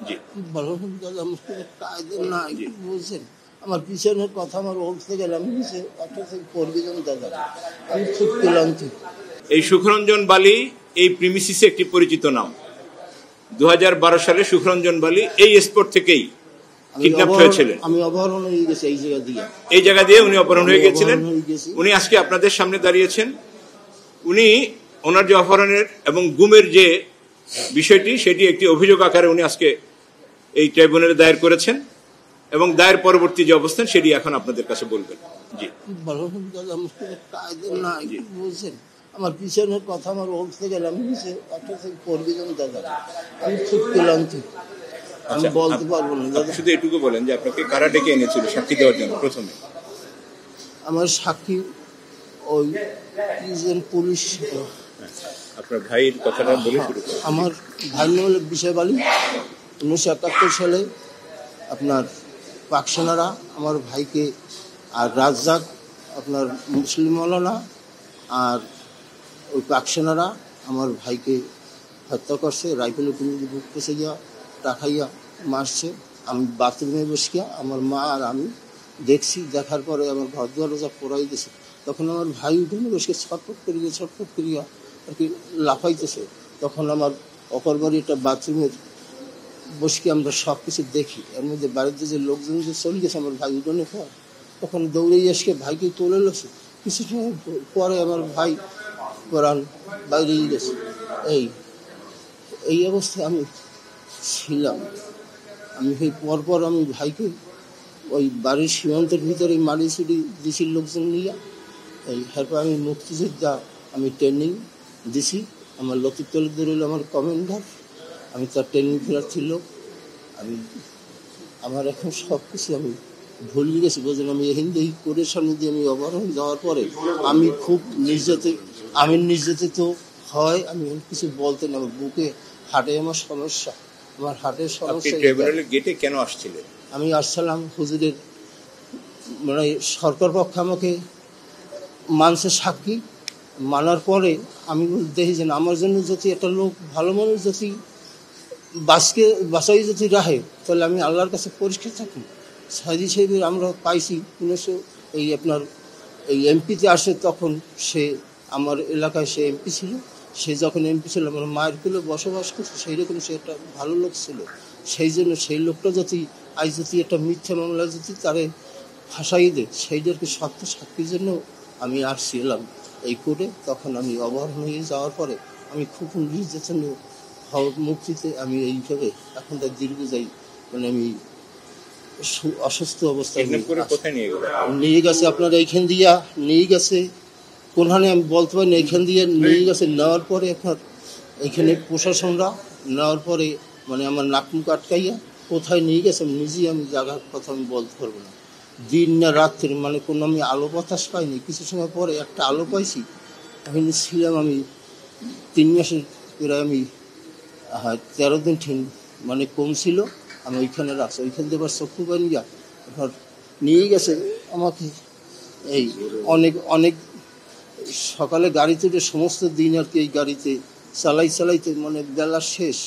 জি ভালো দাদা আমাকে কায়দে নাই বুঝছেন। আমার পিছনের কথা আমার বলতে গেলে আমি নিচে একটা থেকে করবি দাদা, আমি খুব ক্লান্ত। এই সুখরঞ্জন বালি এই প্রিমিসিসে একটি পরিচিত নাম। 2012 সালে সুখরঞ্জন বালি এই স্পট থেকেই কিডন্যাপ হয়েছিলেন। আমি অপহরণ হয়ে গেছি এই জায়গা দিয়ে, এই জায়গা দিয়ে উনি অপহরণ হয়ে গেছিলেন। উনি আজকে আপনাদের সামনে দাঁড়িয়েছেন। উনি ওনার যে অপহরণের এবং গুমের যে বিষয়টি, সেটি একটি অভিযোগ আকারে উনি আজকে এই ট্রাইব্যুনালে দায়ের করেছেন এবং দায়ের পরবর্তী যে অবস্থান সেটি এখন আপনাদের কাছে বলবেন। জি ভালো দাদা আমাকে কায়দে নাই বুঝছেন। আমার পিছনের কথা আমার বলতে গেলে আমি নিচে একটা থেকে করবি দাদা, আমি খুব ক্লান্ত, আমি বলতে পারবো না দাদা। শুধু এটুকু বলেন যে আপনাকে কারা ডেকে এনেছিল সাক্ষী দেওয়ার জন্য? প্রথমে আমার সাক্ষী ওই পুলিশ। আপনার ভাইয়ের কথাটা বলে শুরু করুন। আমার ভাই নাম হলো বিষয় বালি। 1971 সালে আপনার পাকসেনারা আমার ভাইকে, আর রাজ্জাক আপনার মুসলিম মৌলানা, আর ওই পাকসেনারা আমার ভাইকে হত্যা করছে। রাইফেলে বুক পেছে গিয়া টাকাইয়া মারছে। আমি বাথরুমে বসিয়া আমার মা আর আমি দেখছি। দেখার পরে আমার ঘর দরজা পোড়াই দিয়েছে। তখন আমার ভাই উঠে বসে ছটফট করিয়া আর কি লাফাইতেছে। তখন আমার অপর বাড়ি একটা বাথরুমের বসে আমরা সব কিছু দেখি। এর মধ্যে বাড়িতে যে লোকজন যে চলে গেছে আমার ভাই উঠোনে পর, তখন দৌড়ে এসে ভাইকে তুলে লোছে। কিছু সময় পরে আমার ভাই কোরআন বাইরে গেছে। এই অবস্থায় আমি ছিলাম। আমি সেই পরপর আমি ভাইকে ওই বাড়ির সীমান্তের ভিতরে মারি ছুটি দিছি লোকজন নিয়ে। এরপর আমি মুক্তিযোদ্ধা, আমি ট্রেনিং দিছি। আমার লতিফ তালুকদার হলো আমার কমান্ডার, আমি তার ট্রেনিং ফেরাচ্ছি লোক। আমার এখন সব কিছু আমি ভুলে গেছি বুঝলেন। আমি হিন্দি কোরের সামনে দিয়ে আমি অপহরণ যাওয়ার পরে আমি খুব নির্যাতিত হয়। আমি কিছু বলতে না, আমার বুকে হার্টে আমার সমস্যা, আমার হার্টের সমস্যা। গেটে কেন আসছিলেন? আমি আসছিলাম হুজুরের, মানে সরকার পক্ষে আমাকে মানছে সাক্ষী। মানার পরে আমি দেখি যে আমার জন্য যদি একটা লোক ভালো মানুষ যদি বাঁচাই যদি রাখে, তাহলে আমি আল্লাহর কাছে পরিষ্কার থাকি। সাইদি সাহেবের আমরা পাইছি 1900 এই আপনার এই এমপিতে আসে, তখন সে আমার এলাকায় সে এমপি ছিল। সে যখন এমপি ছিল আমার মায়ের কুলে বসবাস করছে, সেই রকম সে একটা ভালো লোক ছিল। সেই জন্য সেই লোকটা যদি আজ যদি একটা মিথ্যা মামলা যদি তারে ফাঁসাই দেয়, সেইটাকে সত্য সাক্ষীর জন্য আমি আসছি এলাম এই কোর্টে। তখন আমি অপহরণ হয়ে যাওয়ার পরে আমি খুব নির্যাতন মুক্তিতে আমি এইভাবে এখন তার দীর্ঘ যাই, মানে আমি অসুস্থ অবস্থায় নিয়ে গেছে। আপনার এইখান দিয়া নিয়ে গেছে, কোনখানে আমি বলতে পারি না। এইখান দিয়ে নিয়ে গেছে, নেওয়ার পরে আপনার এইখানে প্রশাসনরা নেওয়ার পরে মানে আমার নাক মুখ আটকাইয়া কোথায় নিয়ে গেছে নিজেই আমি জায়গার কথা আমি বলতে পারবো না। দিন না রাত্রে মানে কোনো আমি আলো বাতাস পাইনি। কিছু সময় পরে একটা আলো পাইছি। ওখানে ছিলাম আমি 3 মাসের প্রায় আমি 13 দিন ঠিক মানে কম ছিল। আমি ওইখানে রাখছি। ওইখান থেকে এবার চক্ষু বানিয়া এবার নিয়ে গেছে আমাকে। এই অনেক সকালে গাড়িতে উঠে সমস্ত দিন আর কি এই গাড়িতে চালাইতে মানে বেলা শেষ।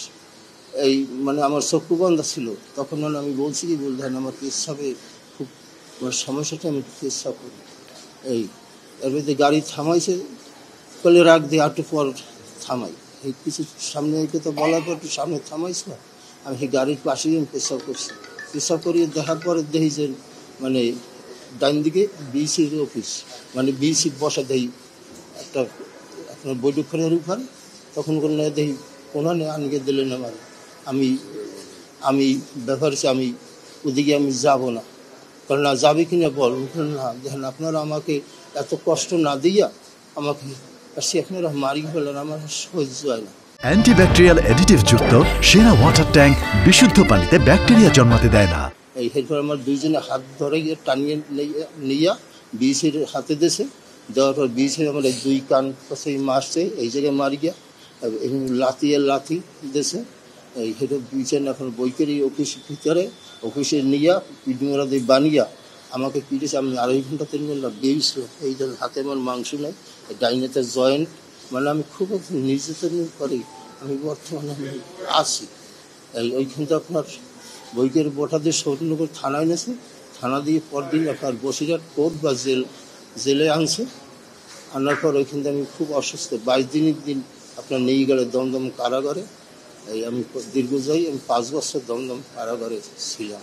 এই মানে আমার চক্ষু বন্ধ ছিল। তখন মানে আমি বলছি কি বলতেন আমার পেশাবে খুব সমস্যাটা, আমি পেশা করি। এর মধ্যে গাড়ি থামাইছে, কলে রাখ দিয়ে একটু পর থামাই। এই কিছু সামনে তো বলার পর একটু সামনে থামাইছিল। আমি সেই গাড়ির পাশেই আমি পেশাব করছি। পেশাব করিয়ে দেখার পরে দেখি যে মানে ডাইন দিকে বিসির অফিস, মানে বিসি বসা দেই একটা আপনার বৈঠকখানের উপরে। তখন কোনো দেখি কোনানে আনকে দিলেন আমার। আমি ব্যাপার হচ্ছে আমি ওদিকে আমি যাব না। কারণ না যাবে কিনা বল না, দেখেন আপনারা আমাকে এত কষ্ট না দিয়া আমাকে আপনারা মারি ফেলেন, আমার সহ্য হয় না। অ্যান্টিব্যাকটেরিয়াল অ্যাডিটিভ যুক্ত সেরা ওয়াটার ট্যাঙ্ক বিশুদ্ধ পানিতে ব্যাকটেরিয়া জন্মাতে দেয় না। এরপর আমার দুইজনে হাত ধরে গিয়ে টানিয়ে নিয়ে বিসির হাতে দেশে দেওয়ার পর বিসির আমার 2 কান পাশে মারছে, এই জায়গায় মারি গিয়া লাথি দেশে। এই হেঁটে বিচেন এখন বৈকের অফিসের ভিতরে অফিসে নিয়ে পিডিওরা দিয়ে বানিয়া আমাকে পিটেছে। আমি 2.5 ঘন্টা 3 ঘন্টা বেরিয়েছিল। এই জন্য হাতে আমার মাংস নেই, ডাইনেতে জয়েন্ট, মানে আমি খুব নির্যাতন করি। আমি বর্তমানে আমি আছি। ওইখানটা আপনার বইকের বোটা দিয়ে শহীদনগর থানায় এনেছে, থানা দিয়ে পরদিন আপনার বসিরহাট কোর্ট বা জেলে আনছে। আনার পর ওইখান থেকে আমি খুব অসুস্থ, 22 দিনের দিন আপনার নিয়ে গেলে দমদম কারাগারে। আমি দীর্ঘজয়ী, আমি 5 বছর দমদম কারাগারে ছিলাম।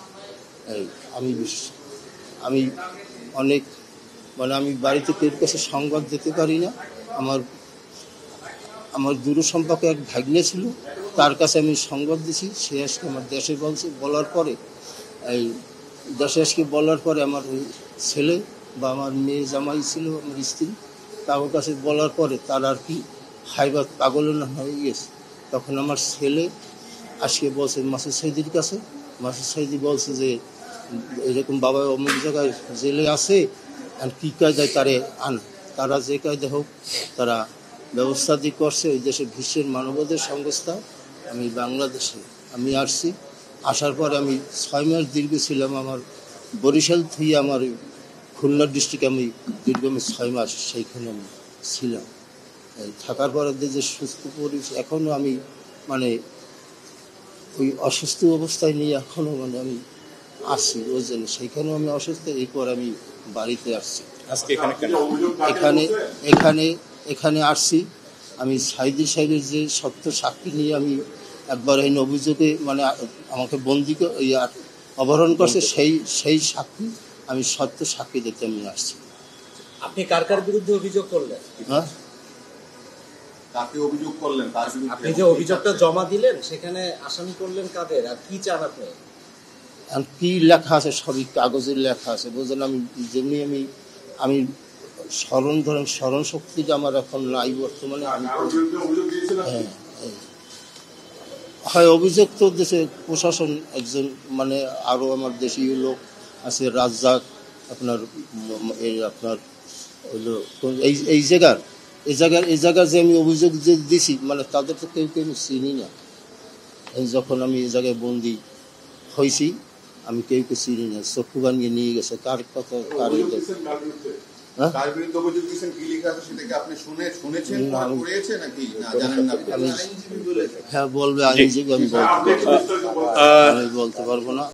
আমি অনেক মানে আমি বাড়িতে কেউ কাছে সংবাদ দিতে পারি না। আমার দূর সম্পর্কে এক ভাগ্নে ছিল, তার কাছে আমি সংবাদ দিছি। সে আজকে আমার দেশে বলার পরে আমার ছেলে বা আমার মেয়ে জামাই ছিল, আমার স্ত্রী, তার কাছে বলার পরে তার আর কি হাইবাত পাগল না হয়ে গেছে। তখন আমার ছেলে আজকে বলছে মাসুদ সাইদির কাছে, মাসুদ সাইদি বলছে যে এরকম বাবা অমুক জায়গায় জেলে আছে, আর কী কায়দায় তারে আন, তারা যে কায়দা হোক তারা ব্যবস্থা দিয়ে করছে। ওই দেশে বিশ্বের মানবাধিকার সংস্থা। আমি বাংলাদেশে আমি আসছি, আসার পরে আমি 6 মাস দীর্ঘ ছিলাম। আমার বরিশাল থেকে আমার খুলনা ডিস্ট্রিক্টে আমি দীর্ঘ 6 মাস সেইখানে আমি ছিলাম। থাকার পরে যে সুস্থ পরিবেশ, এখনও আমি মানে ওই অসুস্থ অবস্থায় নিয়ে এখনও মানে আমি আসছি বুঝলেন, সেইখানেও আমি অসুস্থ। এরপর আমি বাড়িতে আসছি। আজকে এখানে আসছি আমি সাইদি সাহেবের যে সত্য সাক্ষী নিয়ে আমি একবার এই অভিযোগে মানে আমাকে বন্দি অপহরণ করছে, সেই সাক্ষী আমি সত্য সাক্ষী দিতে আমি আসছি। আপনি কার কার বিরুদ্ধে অভিযোগ করলেন? হ্যাঁ, কাকে অভিযোগ করলেন? আপনি যে অভিযোগটা জমা দিলেন সেখানে আসামি করলেন কাদের, আর কি চান আপনি? আর কি লেখা আছে সবই কাগজের লেখা আছে বুঝলেন। আমি যেমনি আমি স্মরণ শক্তিটা আমার এখন নাই বর্তমানে। হয় অভিযোগ তো দেশে প্রশাসন একজন মানে আরও আমার দেশীয় লোক আছে, রাজ্জাক আপনার হলো এই জায়গার যে আমি অভিযোগ যে দিছি মানে তাদের তো কেউ আমি চিনি না। যখন আমি এই জায়গায় বন্দি হয়েছি আমি কেউ চিনি না। চক্ষু বানিয়ে নিয়ে গেছে কার কথা হ্যাঁ বলবে আইনজীবী, আমি বলতে পারবো না।